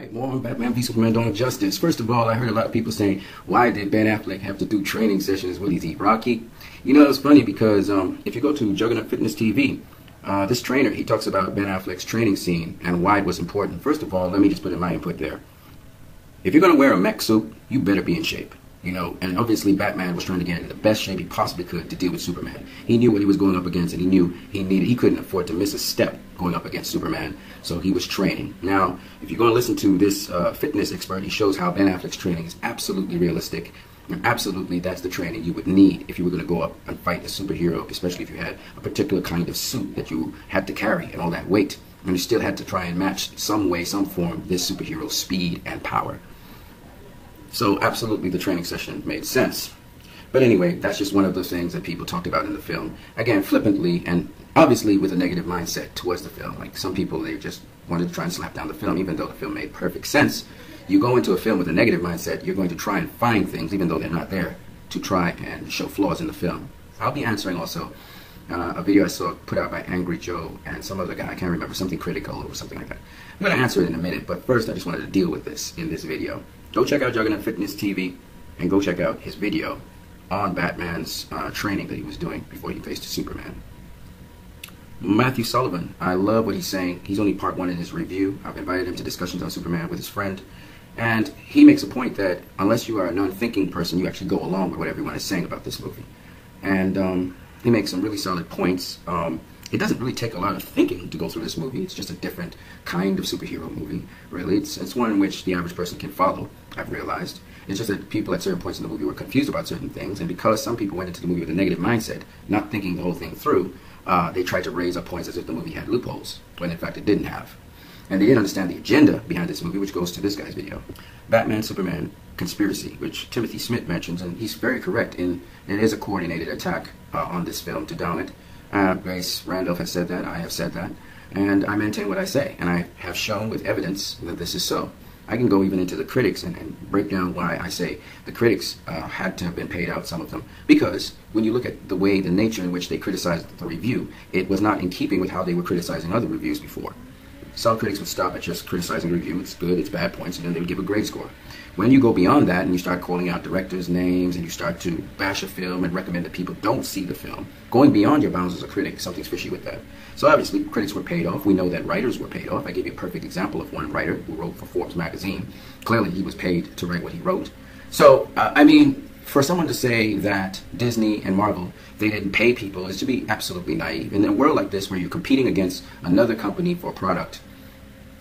Alright, more on Batman v Superman: Dawn of Justice. First of all, I heard a lot of people saying, why did Ben Affleck have to do training sessions with these Rocky? You know, it's funny because if you go to Juggernaut Fitness TV, this trainer, he talks about Ben Affleck's training scene and why it was important. First of all, let me just put in my input there. If you're going to wear a mech suit, you better be in shape. You know, and obviously Batman was trying to get in the best shape he possibly could to deal with Superman. He knew what he was going up against, and he knew he couldn't afford to miss a step going up against Superman, so he was training. Now, if you're going to listen to this fitness expert, he shows how Ben Affleck's training is absolutely realistic, and absolutely that's the training you would need if you were going to go up and fight a superhero, especially if you had a particular kind of suit that you had to carry and all that weight, and you still had to try and match some way, some form, this superhero's speed and power. So absolutely the training session made sense. But anyway, that's just one of the things that people talked about in the film. Again, flippantly and obviously with a negative mindset towards the film. Like some people, they just wanted to try and slap down the film, even though the film made perfect sense. You go into a film with a negative mindset, you're going to try and find things, even though they're not there, to try and show flaws in the film. I'll be answering also a video I saw put out by Angry Joe and some other guy, I can't remember, something critical or something like that. I'm going to answer it in a minute, but first I just wanted to deal with this in this video. Go check out Juggernaut Fitness TV and go check out his video on Batman's training that he was doing before he faced Superman. Matthew Sullivan, I love what he's saying. He's only part one in his review. I've invited him to discussions on Superman with his friend. And he makes a point that unless you are a non-thinking person, you actually go along with what everyone is saying about this movie. And he makes some really solid points. It doesn't really take a lot of thinking to go through this movie. It's just a different kind of superhero movie, really. It's one in which the average person can follow, I've realized. It's just that people at certain points in the movie were confused about certain things, and because some people went into the movie with a negative mindset, not thinking the whole thing through, they tried to raise up points as if the movie had loopholes, when in fact it didn't have. And they didn't understand the agenda behind this movie, which goes to this guy's video. Batman, Superman, Conspiracy, which Timothy Smith mentions, and he's very correct in it is a coordinated attack on this film to down it. Grace Randolph has said that, I have said that, and I maintain what I say, and I have shown with evidence that this is so. I can go even into the critics and break down why I say the critics had to have been paid out, some of them, because when you look at the way, the nature in which they criticized the review, it was not in keeping with how they were criticizing other reviews before. Some critics would stop at just criticizing the review, it's good, it's bad points, and then they would give a grade score. When you go beyond that and you start calling out directors' names and you start to bash a film and recommend that people don't see the film, going beyond your bounds as a critic, something's fishy with that. So obviously critics were paid off. We know that writers were paid off. I gave you a perfect example of one writer who wrote for Forbes magazine. Clearly he was paid to write what he wrote. So, I mean, for someone to say that Disney and Marvel, they didn't pay people, is to be absolutely naive. In a world like this where you're competing against another company for a product,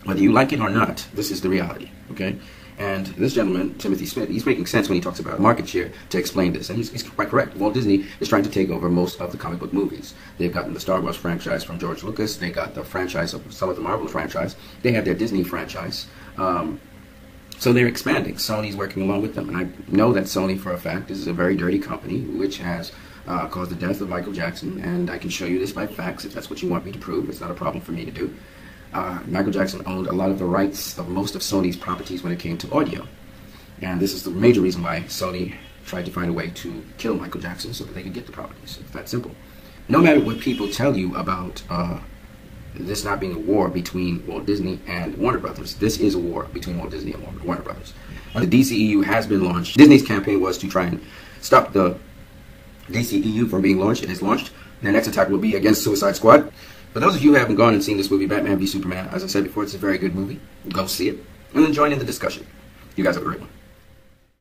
whether you like it or not, this is the reality, okay? And this gentleman, Timothy Smith, he's making sense when he talks about market share to explain this. And he's quite correct. Walt Disney is trying to take over most of the comic book movies. They've gotten the Star Wars franchise from George Lucas. They got the franchise of some of the Marvel franchise. They have their Disney franchise. So they're expanding. Sony's working along with them. And I know that Sony, for a fact, is a very dirty company, which has caused the death of Michael Jackson. And I can show you this by facts if that's what you want me to prove. It's not a problem for me to do. Michael Jackson owned a lot of the rights of most of Sony's properties when it came to audio. And this is the major reason why Sony tried to find a way to kill Michael Jackson so that they could get the properties. It's that simple. No matter what people tell you about this not being a war between Walt Disney and Warner Brothers, this is a war between Walt Disney and Warner Brothers. And the DCEU has been launched. Disney's campaign was to try and stop the DCEU from being launched. It is launched. The next attack will be against Suicide Squad. For those of you who haven't gone and seen this movie, Batman v Superman, as I said before, it's a very good movie. Go see it and then join in the discussion. You guys have a great one.